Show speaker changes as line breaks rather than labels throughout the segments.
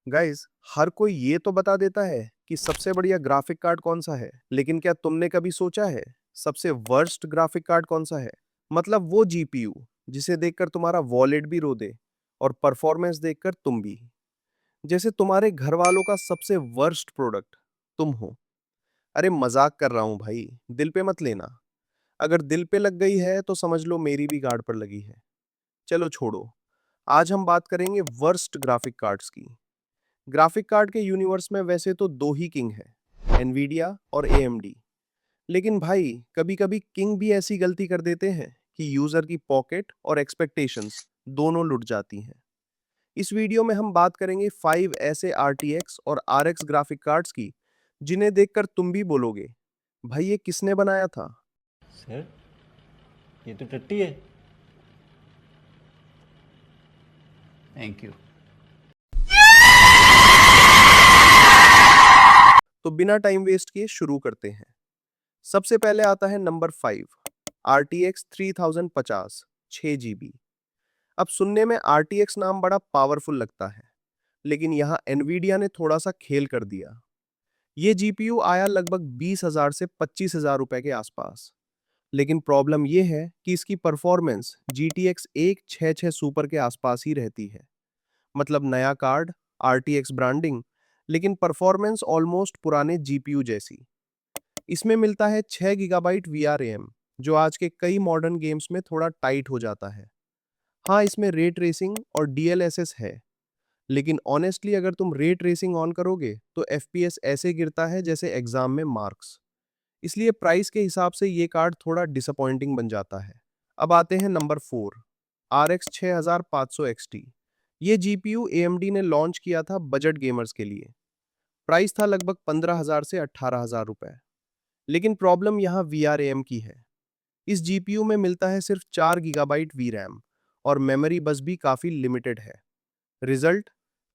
Guys, हर कोई ये तो बता देता है कि सबसे बढ़िया ग्राफिक कार्ड कौन सा है, लेकिन क्या तुमने कभी सोचा है सबसे वर्स्ट ग्राफिक कार्ड कौन सा है? मतलब वो जीपीयू जिसे देखकर तुम्हारा वॉलेट भी रो दे और परफॉर्मेंस देखकर तुम भी। जैसे तुम्हारे घर वालों का सबसे वर्स्ट प्रोडक्ट तुम हो। अरे मजाक कर रहा हूं भाई, दिल पे मत लेना। अगर दिल पे लग गई है तो समझ लो मेरी भी गार्ड पर लगी है। चलो छोड़ो, आज हम बात करेंगे वर्स्ट ग्राफिक कार्ड्स की। ग्राफिक कार्ड के यूनिवर्स में वैसे तो दो ही किंग है, एनवीडिया और एएमडी। लेकिन भाई, कभी कभी किंग भी ऐसी गलती कर देते हैं कि यूजर की पॉकेट और एक्सपेक्टेशंस दोनों लुट जाती हैं। इस वीडियो में हम बात करेंगे 5 ऐसे आरटीएक्स और आरएक्स ग्राफिक कार्ड्स की जिन्हें देखकर तुम भी बोलोगे, भाई ये किसने बनाया था।
सर, ये तो टट्टी है। Thank you.
तो बिना टाइम वेस्ट किए शुरू करते हैं। सबसे पहले आता है नंबर 5, RTX 3050 6 GB। अब सुनने में RTX नाम बड़ा पावरफुल लगता है, लेकिन यहाँ एनवीडिया ने थोड़ा सा खेल कर दिया। ये जीपीयू आया लगभग 20,000 से 25,000 रुपए के आसपास। लेकिन प्रॉब्लम ये है कि इसकी परफॉर्मेंस GTX 166 सुपर के आसपास ही रहती है। मतलब नया कार्ड, RTX ब्रांडिंग, लेकिन परफॉर्मेंस ऑलमोस्ट पुराने जीपीयू जैसी। इसमें मिलता है 6 गीगाबाइट VRAM, जो आज के कई मॉडर्न गेम्स में थोड़ा टाइट हो जाता है। हाँ, इसमें रे ट्रेसिंग और DLSS है, लेकिन ऑनेस्टली अगर तुम रे ट्रेसिंग ऑन करोगे तो FPS ऐसे गिरता है जैसे एग्जाम में मार्क्स। इसलिए प्राइस के हिसाब से ये कार्ड थोड़ा डिसअपॉइंटिंग बन जाता है। अब आते हैं नंबर 4, RX 6500 XT। ये जीपीयू AMD ने लॉन्च किया था बजट गेमर्स के लिए। प्राइस था लगभग 15,000 से 18,000 रुपए। लेकिन प्रॉब्लम यहाँ VRAM की है। इस जीपीयू में मिलता है सिर्फ 4 गीगाबाइट VRAM और मेमोरी बस भी काफी लिमिटेड है। रिजल्ट,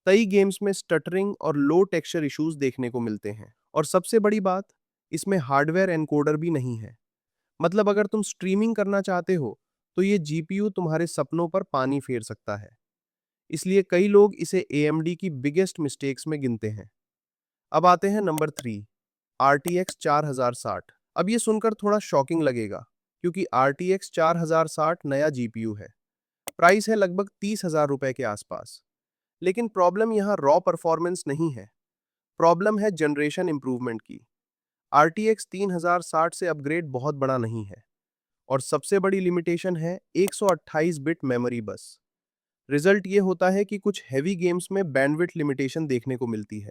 कई गेम्स में स्टटरिंग और लो टेक्सचर इश्यूज देखने को मिलते हैं। और सबसे बड़ी बात, इसमें हार्डवेयर एनकोडर भी नहीं है। मतलब अगर तुम स्ट्रीमिंग करना चाहते हो तो ये जीपीयू तुम्हारे सपनों पर पानी फेर सकता है। इसलिए कई लोग इसे AMD की बिगेस्ट मिस्टेक्स में गिनते हैं। अब आते हैं नंबर 3, RTX 4060। अब ये सुनकर थोड़ा शॉकिंग लगेगा, क्योंकि RTX 4060 नया जीपीयू है। प्राइस है लगभग 30,000 रुपए के आसपास। लेकिन प्रॉब्लम यहाँ रॉ परफॉर्मेंस नहीं है, प्रॉब्लम है जनरेशन इंप्रूवमेंट की। RTX 3060 से अपग्रेड बहुत बड़ा नहीं है, और सबसे बड़ी लिमिटेशन है 128 बिट मेमोरी बस। रिजल्ट ये होता है कि कुछ हैवी गेम्स में बैंडविड्थ लिमिटेशन देखने को मिलती है।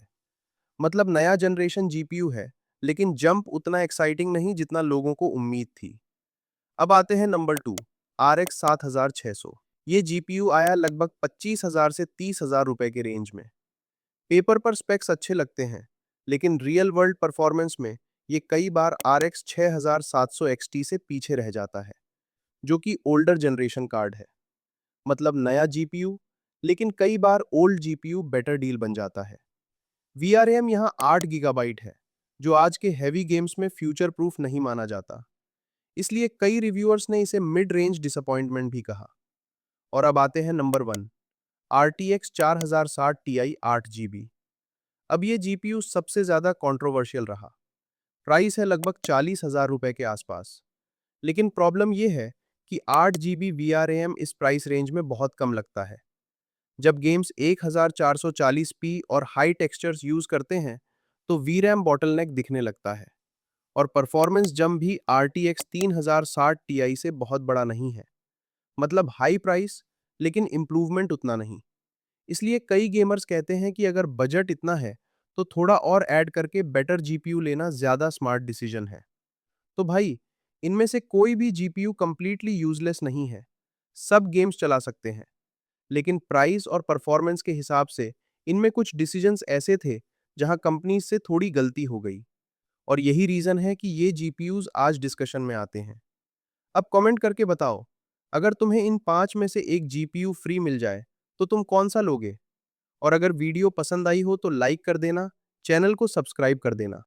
मतलब नया जनरेशन जीपीयू है, लेकिन जंप उतना एक्साइटिंग नहीं जितना लोगों को उम्मीद थी। अब आते हैं नंबर 2, RX 7600। ये जीपीयू आया लगभग 25,000 से 30,000 रुपए के रेंज में। पेपर पर स्पेक्स अच्छे लगते हैं, लेकिन रियल वर्ल्ड परफॉर्मेंस में ये कई बार RX 6700 XT से पीछे रह जाता है, जो कि ओल्डर जनरेशन कार्ड है। मतलब नया जीपीयू, लेकिन कई बार ओल्ड जीपीयू बेटर डील बन जाता है। VRAM यहाँ 8 गीगाबाइट है, जो आज के हैवी गेम्स में फ्यूचर प्रूफ नहीं माना जाता। इसलिए कई रिव्यूअर्स ने इसे मिड रेंज डिसअपॉइंटमेंट भी कहा। और अब आते हैं नंबर 1, RTX 4060 Ti 8 GB। अब ये जीपीयू सबसे ज्यादा कंट्रोवर्शियल रहा। प्राइस है लगभग 40,000 रुपए के आसपास। लेकिन प्रॉब्लम ये है कि 8 GB VRAM इस प्राइस रेंज में बहुत कम लगता है। जब गेम्स 1440p और हाई टेक्सचर्स यूज करते हैं तो VRAM बॉटलनेक दिखने लगता है। और परफॉर्मेंस जंप भी RTX 3060 Ti से बहुत बड़ा नहीं है। मतलब हाई प्राइस, लेकिन इंप्रूवमेंट उतना नहीं। इसलिए कई गेमर्स कहते हैं कि अगर बजट इतना है तो थोड़ा और ऐड करके बेटर जीपीयू लेना ज्यादा स्मार्ट डिसीजन है। तो भाई, इनमें से कोई भी जीपीयू कंप्लीटली यूजलेस नहीं है। सब गेम्स चला सकते हैं, लेकिन प्राइस और परफॉर्मेंस के हिसाब से इनमें कुछ डिसीजंस ऐसे थे जहां कंपनी से थोड़ी गलती हो गई। और यही रीजन है कि ये जीपीयूज आज डिस्कशन में आते हैं। अब कमेंट करके बताओ, अगर तुम्हें इन 5 में से एक जीपीयू फ्री मिल जाए तो तुम कौन सा लोगे? और अगर वीडियो पसंद आई हो तो लाइक कर देना, चैनल को सब्सक्राइब कर देना।